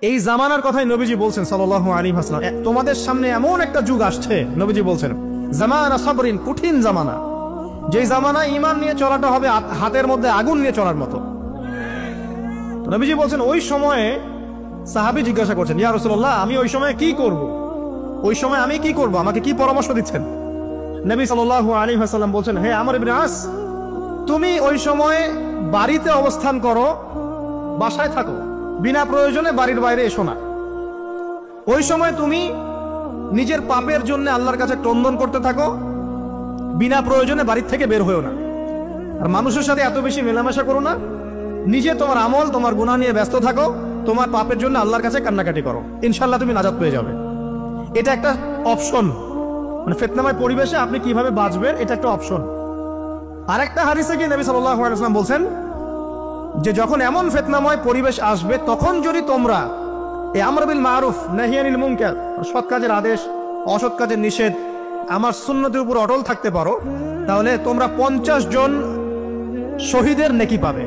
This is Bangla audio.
এই জামানার কথাই নবীজি বলছেন সাল্লাল্লাহু আলাইহি ওয়াসাল্লাম, তোমাদের সামনে এমন একটা যুগ আসছে, নবীজি বলছেন জামানা সাবরিন, কঠিন জামানা, যেই জামানা ঈমান নিয়ে চলাটা হবে হাতের মধ্যে আগুন নিয়ে চলার মতো। নবীজি বলছেন ওই সময়ে সাহাবী জিজ্ঞাসা করছেন, ইয়া রাসূলুল্লাহ, আমি ওই সময় কি করব? ওই সময় আমি কি করব? আমাকে কি পরামর্শ দিচ্ছেন? নবী সাল্লাল্লাহু আলাইহি ওয়াসাল্লাম বলছেন, হে আমর ইবনে আস, তুমি ওই সময়ে বাড়িতে অবস্থান করো, বাসায় থাকো, বিনা প্রয়োজনে বাড়ির বাইরে এসো না। ওই সময় তুমি নিজের পাপের জন্য আল্লাহর কাছে ক্রন্দন করতে থাকো, বিনা প্রয়োজনে বাড়ির থেকে বের হয়েও না। আর মানুষের সাথে এত বেশি মেলামেশা করো না, নিজে তোমার আমল তোমার গুনাহ নিয়ে ব্যস্ত থাকো, তোমার পাপের জন্য আল্লাহর কাছে কান্নাকাটি করো, ইনশাআল্লাহ তুমি নাজাত পেয়ে যাবে। এটা একটা অপশন, মানে ফিতনাময় পরিবেশে আপনি কিভাবে বাঁচবেন, এটা একটা অপশন। আরেকটা হাদিসে কি নবী সাল্লাল্লাহু আলাইহি ওয়াসাল্লাম বলছেন যে যখন এমন ফিতনাময় পরিবেশ আসবে, তখন যদি তোমরা এই আমর বিল মারুফ নাহি আনিল মুনকার, সৎ কাজের আদেশ অসৎ কাজের নিষেধ, আমার সুন্নতের উপর অটল থাকতে পারো, তাহলে তোমরা 50 জন শহীদের নেকি পাবে।